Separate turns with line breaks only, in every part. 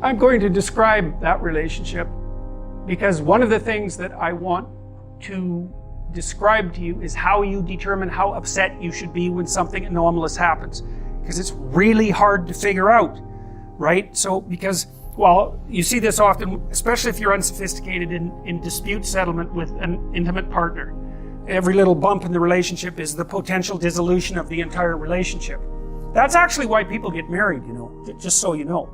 I'm going to describe that relationship because one of the things that I want to describe to you is how you determine how upset you should be when something anomalous happens. Because it's really hard to figure out, right? So, because, well, you see this often, especially if you're unsophisticated in dispute settlement with an intimate partner. Every little bump in the relationship is the potential dissolution of the entire relationship. That's actually why people get married, just so you know.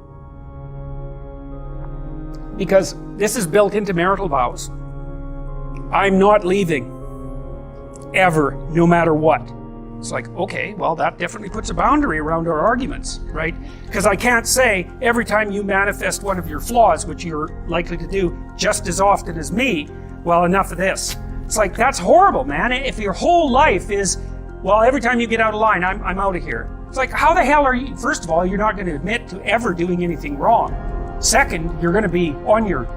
Because this is built into marital vows. I'm not leaving, ever, no matter what. It's like, okay, well, that definitely puts a boundary around our arguments, right? Because I can't say every time you manifest one of your flaws, which you're likely to do just as often as me, well, enough of this. It's like, that's horrible, man. If your whole life is, well, every time you get out of line, I'm out of here. It's like, how the hell are you? First of all, you're not going to admit to ever doing anything wrong. Second, you're going to be on your...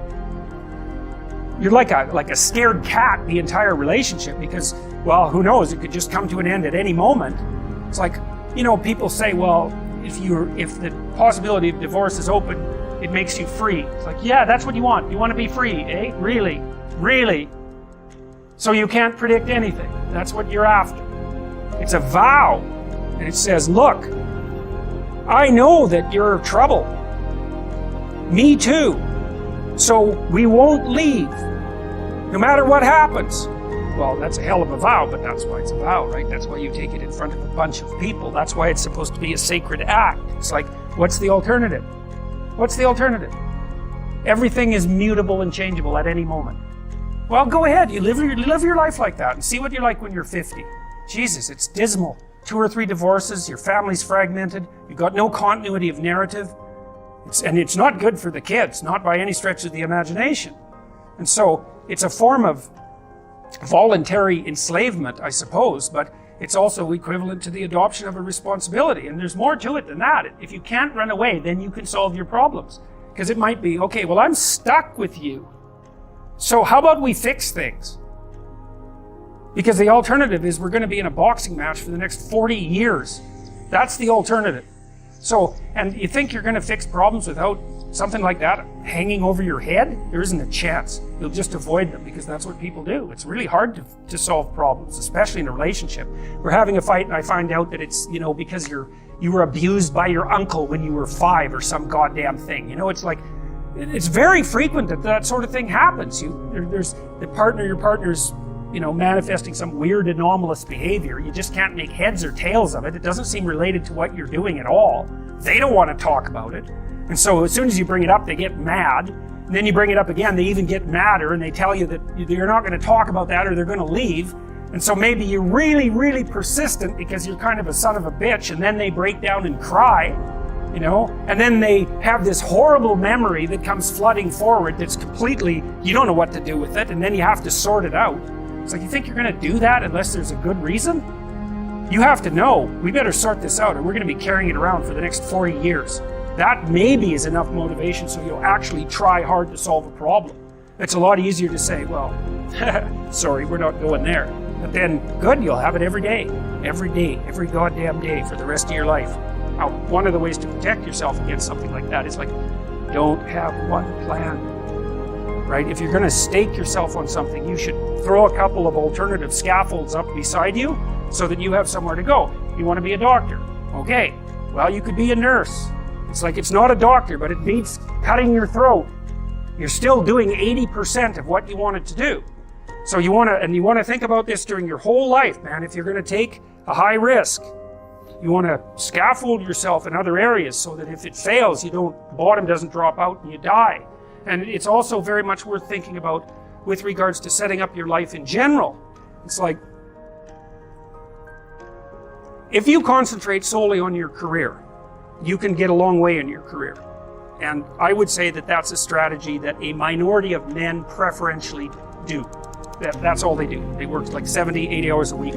You're like a scared cat the entire relationship because, well, who knows? It could just come to an end at any moment. It's like, people say, well, if the possibility of divorce is open, it makes you free. It's like, yeah, that's what you want. You want to be free, eh? Really? Really? So you can't predict anything. That's what you're after. It's a vow. And it says, look, I know that you're trouble. Me too. So we won't leave, no matter what happens. Well, that's a hell of a vow, but that's why it's a vow, right? That's why you take it in front of a bunch of people. That's why it's supposed to be a sacred act. It's like, what's the alternative? What's the alternative? Everything is mutable and changeable at any moment. Well, go ahead. You live your life like that and see what you're like when you're 50. Jesus, it's dismal. 2 or 3 divorces, your family's fragmented, you've got no continuity of narrative. And it's not good for the kids, not by any stretch of the imagination. And so it's a form of voluntary enslavement, I suppose, but it's also equivalent to the adoption of a responsibility. And there's more to it than that. If you can't run away, then you can solve your problems. Because it might be, okay, well, I'm stuck with you. So how about we fix things? Because the alternative is we're going to be in a boxing match for the next 40 years. That's the alternative. So, and you think you're going to fix problems without something like that hanging over your head? There isn't a chance. You'll just avoid them because that's what people do. It's really hard to solve problems, especially in a relationship. We're having a fight and I find out that it's, because you were abused by your uncle when you were 5 or some goddamn thing. It's like, it's very frequent that sort of thing happens. There's your partner's manifesting some weird anomalous behavior. You just can't make heads or tails of it. It doesn't seem related to what you're doing at all. They don't want to talk about it. And so as soon as you bring it up, they get mad. And then you bring it up again, they even get madder and they tell you that you're not going to talk about that or they're going to leave. And so maybe you're really, really persistent because you're kind of a son of a bitch, and then they break down and cry, and then they have this horrible memory that comes flooding forward that's completely, you don't know what to do with it, and then you have to sort it out. It's like, you think you're going to do that unless there's a good reason? You have to know, we better sort this out or we're going to be carrying it around for the next 40 years. That maybe is enough motivation so you'll actually try hard to solve a problem. It's a lot easier to say, well, sorry, we're not going there. But then, good, you'll have it every day, every goddamn day for the rest of your life. Now, one of the ways to protect yourself against something like that is like, don't have one plan. Right? If you're going to stake yourself on something, you should throw a couple of alternative scaffolds up beside you so that you have somewhere to go. You want to be a doctor. Okay. Well, you could be a nurse. It's like, it's not a doctor, but it beats cutting your throat. You're still doing 80% of what you wanted to do. So you want to think about this during your whole life, man. If you're going to take a high risk, you want to scaffold yourself in other areas so that if it fails, bottom doesn't drop out and you die. And it's also very much worth thinking about with regards to setting up your life in general. It's like, if you concentrate solely on your career, you can get a long way in your career. And I would say that that's a strategy that a minority of men preferentially do. That's all they do. They work like 70, 80 hours a week.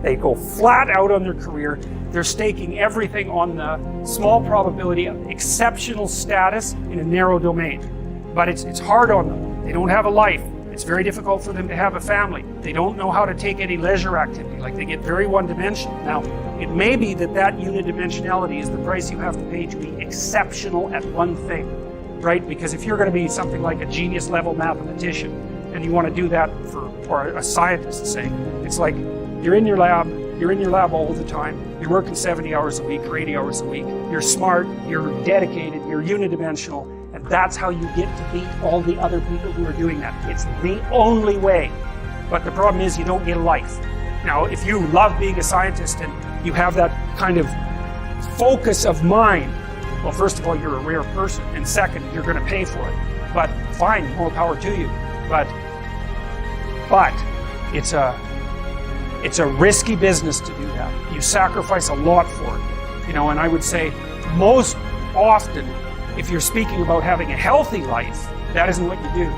They go flat out on their career. They're staking everything on the small probability of exceptional status in a narrow domain. But it's hard on them. They don't have a life. It's very difficult for them to have a family. They don't know how to take any leisure activity. Like, they get very one-dimensional. Now, it may be that unidimensionality is the price you have to pay to be exceptional at one thing. right? Because if you're going to be something like a genius level mathematician and you want to do that or a scientist, say, it's like you're in your lab all the time, you're working 70 hours a week or 80 hours a week, you're smart, you're dedicated, you're unidimensional, and that's how you get to beat all the other people who are doing that. It's the only way. But the problem is you don't get a life. Now, if you love being a scientist and you have that kind of focus of mind, well, first of all, you're a rare person, and second, you're going to pay for it. But fine, more power to you. But it's a risky business to do that. You sacrifice a lot for it. You know, and I would say most often, if you're speaking about having a healthy life, that isn't what you do.